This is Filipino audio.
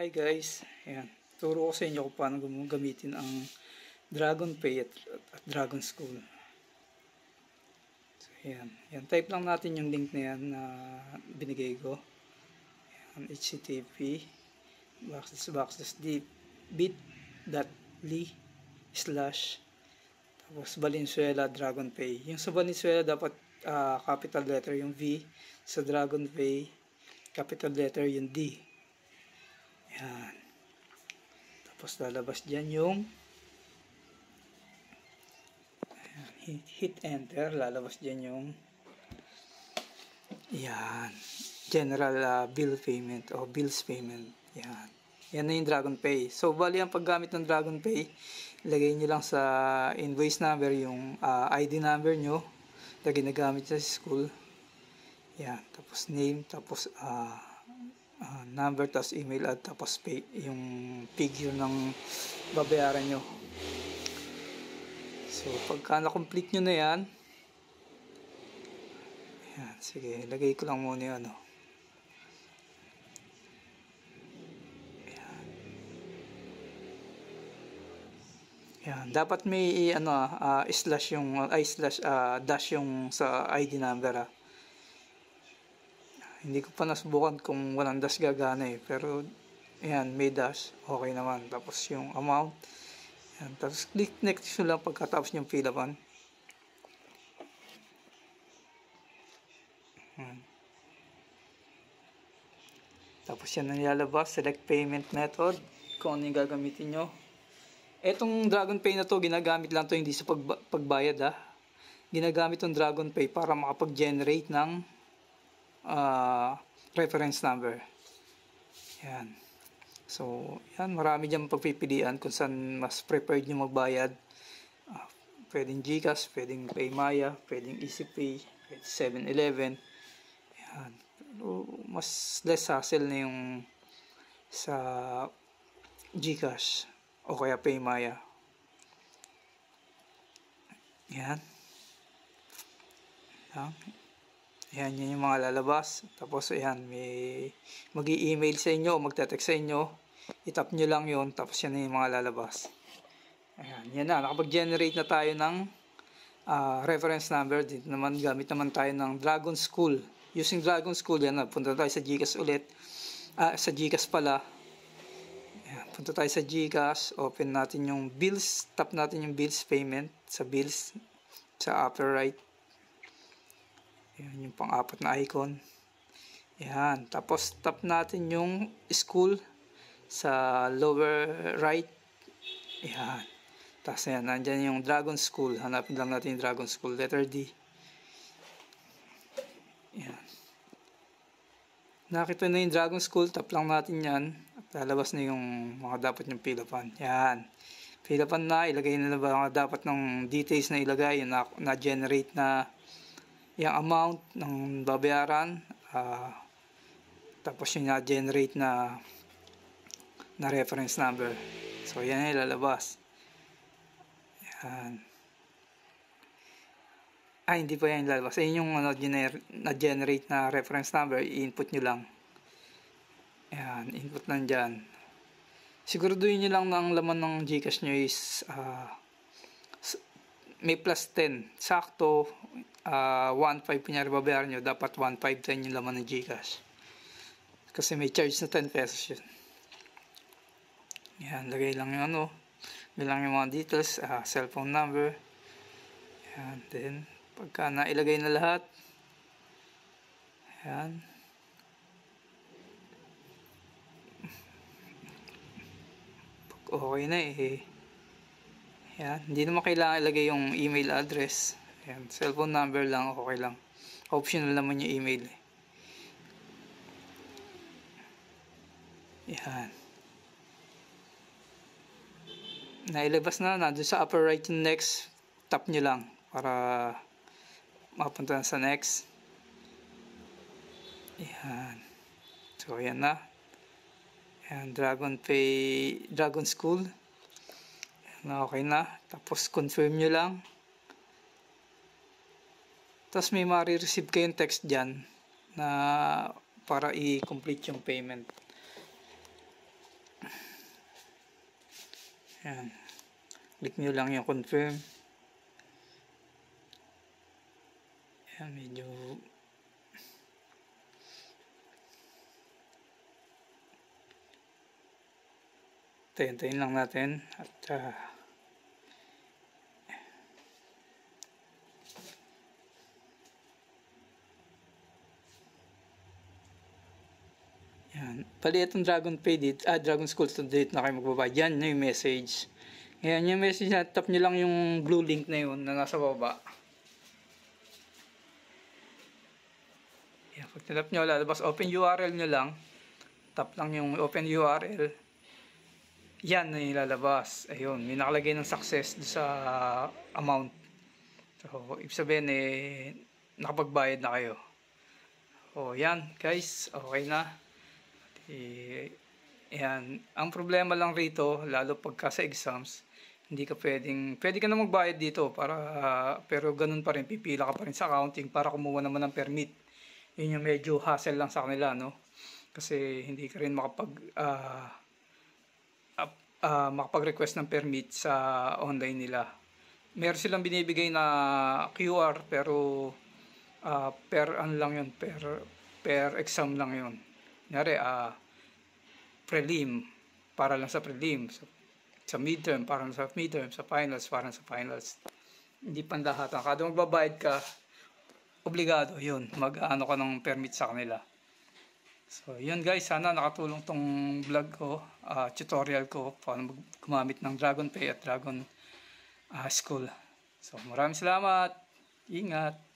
Hi guys, ayan. Turo ko sa inyo kung paano gamitin ang Dragon Pay at Dragon School. So, ayan. Ayan. Type lang natin yung link na yan na binigay ko. Ayan. http bit.ly/ tapos Valenzuela Dragon Pay. Yung sa Valenzuela dapat capital letter yung V. Sa Dragon Pay capital letter yung D. Ayan. Tapos lalabas dyan yung ayan, hit enter, lalabas dyan yung ayan, general bill payment o bills payment. Ayan. Yan na yung Dragon Pay. So bali ang paggamit ng Dragon Pay, ilagay nyo lang sa invoice number yung ID number nyo na ginagamit sa school. Ayan. Tapos name, tapos number, tapos email at tapos pay, yung figure ng babayaran nyo. So pagka na-complete nyo na yan, ayan, sige, lagay ko lang muna yun, Ayan, dapat may slash yung dash yung sa ID number. Hindi ko pa nasubukan kung walang dash gagana pero ayan, may dash, okay naman. Tapos yung amount, ayan, tapos click next nyo lang pagkatapos yung fill upan. Tapos yan ang nilalabas, select payment method kung ano yung gagamitin nyo. Etong Dragon Pay na to, ginagamit lang to hindi sa pagbayad Ginagamit tong Dragon Pay para makapag-generate ng reference number. Yan. So, yan, marami dyan pagpipilian kung saan mas prepared nyo magbayad. Pwedeng GCash, pwedeng PayMaya, pwedeng EasyPay, pwedeng 7-Eleven. Yan. Pero mas less hassle na yung sa GCash o kaya PayMaya. Yan. Yan, yan yung mga lalabas. Tapos ayan, may mag-i-email sa inyo o magte-text sa inyo. I-tap nyo lang yun, tapos yan yung mga lalabas. Ayan, yan na, nakapag-generate na tayo ng reference number. Dito naman, gamit naman tayo ng Dragon School. Using Dragon School, yan na, punta tayo sa GCash ulit. Sa GCash pala. Ayan, punta tayo sa GCash, open natin yung bills, tap natin yung bills payment sa bills, sa upper right. Ayan, yung pang-apat na icon. Ayan, tapos tap natin yung school sa lower right. Ayan. Tapos ayan, nandyan yung Dragon School. Hanapin lang natin yung Dragon School, letter D. Ayan. Nakita na yung Dragon School, tap lang natin yan. At lalabas na yung mga dapat yung fill upan. Ayan. Fill upan na, ilagay na ba mga dapat ng details na ilagay, yung na-generate na yung amount ng babayaran, tapos yung na-generate na reference number. So yan ay lalabas. Yan. Hindi pa yan lalabas. Yan yung na-generate na reference number, i-input nyo lang. Yan, input lang dyan. Siguraduhin nyo lang na ang laman ng GCash nyo is may plus 10. Sakto, 1.5 kunyari babayaran nyo, dapat 1.5 yung laman ng GCash. Kasi may charge na 10 pesos yun. Yan, lagay lang yung bilang yung mga details, cellphone number. Yan, then, pagka nailagay na lahat, yan. Pag okay na yan, hindi naman kailangan ilagay yung email address. Yan, cellphone number lang, okay lang. Optional naman yung email. Yan. Nailabas na, nandun sa upper right yung next. Tap nyo lang para mapunta na sa next. Yan. So, yan na. Yan, Dragon Pay, Dragon School. Okay na. Tapos confirm nyo lang. Tapos may ma-receive kayong text dyan na para i-complete yung payment. Ayan. Click nyo lang yung confirm. Ayan, medyo tayin lang natin at yan. Pali itong Dragon Pay dito, Dragon School to date na kayo magbabayad. Yan na yung message. Ngayon yung message na, tap nyo lang yung blue link na yun na nasa baba. Yan, pag tinap nyo, lalabas open URL nyo lang. Tap lang yung open URL. Yan na yung lalabas. Ayun, may nakalagay ng success sa amount. So, ibig sabihin nakapagbayad na kayo. O, yan guys, okay na. Yan. Ang problema lang rito, lalo pagka sa exams, hindi ka pwede ka na magbayad dito pero ganun pa rin, pipila ka pa rin sa accounting para kumuha naman ng permit. Yun yung medyo hassle lang sa kanila, no? Kasi hindi ka rin makapag-request ng permit sa online nila. Meron silang binibigay na QR pero per ano lang yun, per exam lang yun. Kunyari, prelim, para lang sa prelim. Sa midterm, para lang sa midterm. Sa finals, para lang sa finals. Hindi pandahatan. Kada magbabayad ka, obligado, yun. Mag-ano ka ng permit sa kanila. So, yun guys. Sana nakatulong tong vlog ko, tutorial ko, paano gumamit ng Dragon Pay at Dragon School. So, maraming salamat. Ingat.